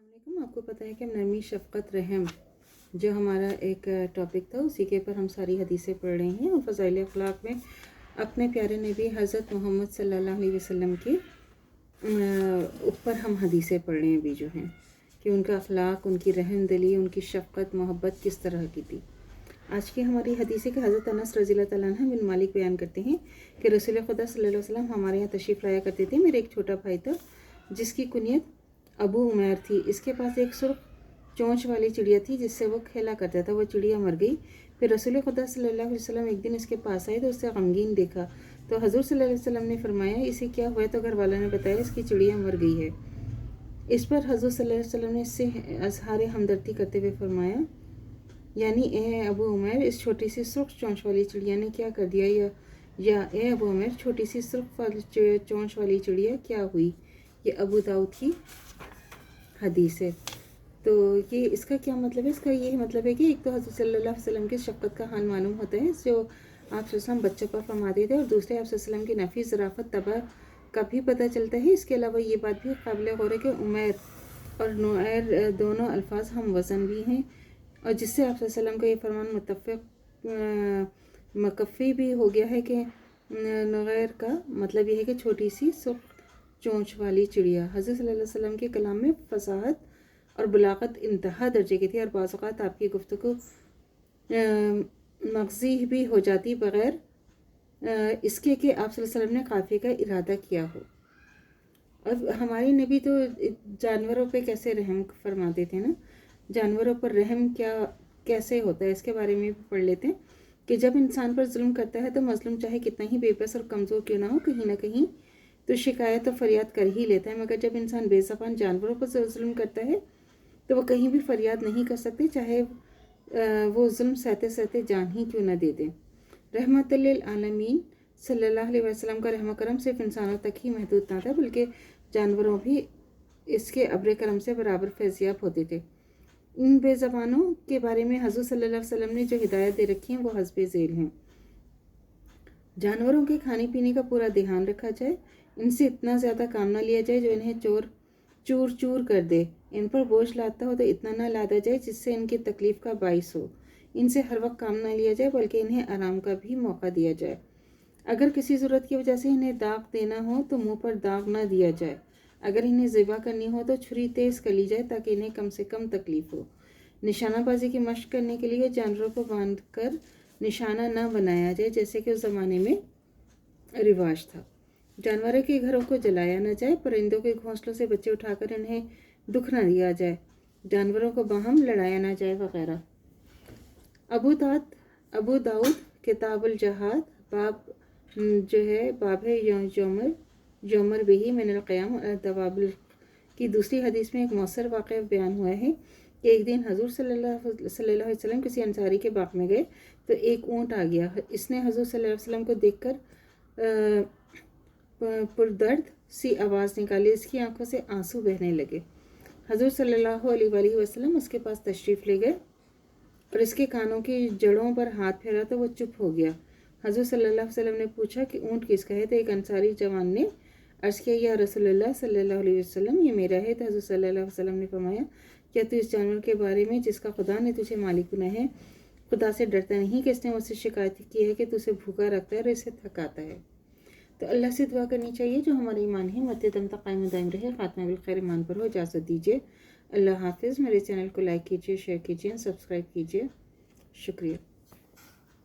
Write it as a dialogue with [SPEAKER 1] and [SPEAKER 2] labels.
[SPEAKER 1] अलैकुम। आपको पता है कि नरमी शफ़क़त रहम जो हमारा एक टॉपिक था, उसी के ऊपर हम सारी हदीसें पढ़ रहे हैं और फ़ज़ाइल अखलाक में अपने प्यारे नबी हज़रत मोहम्मद सल्लल्लाहु अलैहि वसल्लम के ऊपर हम हदीसें पढ़ रहे हैं अभी जो हैं कि उनका अखलाक, उनकी रहमदिली, उनकी शफ़क़त, मोहब्बत किस तरह की थी। आज की हमारी हदीस है कि हज़रत अनस रज़ियल्लाहु तआला अन्हु बिन मालिक बयान करते हैं कि रसूल खुदा सल्लल्लाहु अलैहि वसल्लम हमारे यहाँ तशरीफ़ लाया करते थे। मेरे एक छोटा भाई था जिसकी कुनियत अबू उमैर थी। इसके पास एक सुर्ख चोंच वाली चिड़िया थी जिससे वो खेला करता था। वो चिड़िया मर गई। फिर रसूल खुदा सल्लल्लाहु अलैहि वसल्लम एक दिन इसके पास आए तो उससे गमगीन देखा तो हज़ूर सल्लल्लाहु अलैहि वसल्लम ने फरमाया, इसे क्या हुआ? तो घर वालों ने बताया, इसकी चिड़िया मर गई है। इस पर हज़ूर सल्लल्लाहु अलैहि वसल्लम ने इससे अज़हार हमदर्दी करते हुए फरमाया, यानी ए अबू उमैर, इस छोटी सी सुर्ख चोंच वाली चिड़िया ने क्या कर दिया? या ए अबू उमैर, छोटी सी सुर्ख चोंच वाली चिड़िया क्या हुई? ये अबू दाऊद की हदीस है। तो ये इसका क्या मतलब है? इसका ये मतलब है कि एक तो हज़रत सल्लल्लाहु अलैहि वसल्लम की शफ़क़त का हाल मालूम होता है जो आप वसल्लम बच्चों पर फरमाते थे, और दूसरे आप वसल्लम की नफ़ी ज़राफ़त तबा का भी पता चलता है। इसके अलावा ये बात भी काबिल गौर है कि उमैर और नुएर दोनों अल्फाज हम वज़न भी हैं, और जिससे आप वसल्लम का ये फरमान मुतफ़्फ़ी भी हो गया है कि नुएर का मतलब ये है कि छोटी सी सुर्ख चोंच वाली चिड़िया। हज़रत सल्लल्लाहु अलैहि वसल्लम के कलाम में फ़साहत और बलागत इंतहा दर्जे की थी, और बाज़ औक़ात आपकी गुफ्तगू मग़ज़ी भी हो जाती बग़ैर इसके कि आप सल्लल्लाहु अलैहि वसल्लम ने काफ़ी का इरादा किया हो। और हमारे नबी तो जानवरों पे कैसे रहम फरमाते थे ना, जानवरों पर रहम कैसे होता है इसके बारे में भी पढ़ लेते हैं कि जब इंसान पर जुल्म करता है तो मज़लूम चाहे कितना ही बेबस और कमज़ोर क्यों ना हो, कहीं ना कहीं तो शिकायत और फरियाद कर ही लेता है। मगर जब इंसान बेज़बान जानवरों पर जुल्म करता है तो वो कहीं भी फरियाद नहीं कर सकते, चाहे वो जुल्म सहते सहते जान ही क्यों न दे दें। रहमत लिल आलमीन सल्लल्लाहु अलैहि वसल्लम का रहम करम सिर्फ इंसानों तक ही महदूद ना था, बल्कि जानवरों भी इसके अब्र करम से बराबर फैज़याब होते थे। इन बेज़बानों के बारे में हज़रत सल्लल्लाहु अलैहि वसल्लम ने जो हिदायत दे रखी हैं वो हस्बे ज़ेल हैं। जानवरों के खाने पीने का पूरा ध्यान रखा जाए, इनसे इतना ज़्यादा काम ना लिया जाए जो इन्हें चूर चूर कर दे। इन पर बोझ लादता हो तो इतना ना लादा जाए जिससे इनकी तकलीफ़ का बाइस हो। इनसे हर वक्त काम ना लिया जाए, बल्कि इन्हें आराम का भी मौका दिया जाए। अगर किसी ज़रूरत की वजह से इन्हें दाग देना हो तो मुंह पर दाग ना दिया जाए। अगर इन्हें ज़िबा करनी हो तो छुरी तेज़ कर ली जाए ताकि इन्हें कम से कम तकलीफ़ हो। निशानाबाजी की मशक करने के लिए जानवरों को बांध कर निशाना ना बनाया जाए, जैसे कि उस ज़माने में रिवाज था। जानवरों के घरों को जलाया न जाए, परिंदों के घोंसलों से बच्चे उठाकर इन्हें दुख न दिया जाए, जानवरों को बाहम लड़ाया न जाए वगैरह। अबू दाऊद किताबुल जहाद बाब जो है बाब है योमर बिही मिनल क़याम दवाबिल की दूसरी हदीस में एक मौसर वाक़या बयान हुआ है कि एक दिन हज़ूर सल्लल्लाहु अलैहि वसल्लम किसी अंसारी के बाग में गए तो एक ऊँट आ गया। इसने हज़ूर सल्लल्लाहु अलैहि वसल्लम को देखकर पुरदर्द सी आवाज़ निकाली। इसकी आंखों से आंसू बहने लगे। हज़ूर सल्लल्लाहु अलैहि वसल्लम उसके पास तशरीफ़ ले गए और इसके कानों की जड़ों पर हाथ फेरा तो वो चुप हो गया। हज़ूर सल्लल्लाहु अलैहि वसल्लम ने पूछा कि ऊँट किसका है? तो एक अंसारी जवान ने अर्ज़ किया, या रसूलुल्लाह सल्लल्लाहु अलैहि वसल्लम, ये मेरा है। तो हज़ूर सल्लल्लाहु अलैहि वसल्लम ने फरमाया, क्या तू इस जानवर के बारे में जिसका खुदा ने तुझे मालिक बनाया है, खुदा से डरता नहीं कि इसने मुझसे शिकायत की है कि तुझे भूखा रखता है और इसे थकाता है? तो अल्लाह से दुआ करनी चाहिए जो हमारा ईमान है मरते दम तक कायम दायम रहे, ख़ात्मा बिल खैर ईमान पर हो। इजाज़त दीजिए। अल्लाह हाफ़िज़। मेरे चैनल को लाइक कीजिए, शेयर कीजिए, सब्सक्राइब कीजिए। शुक्रिया।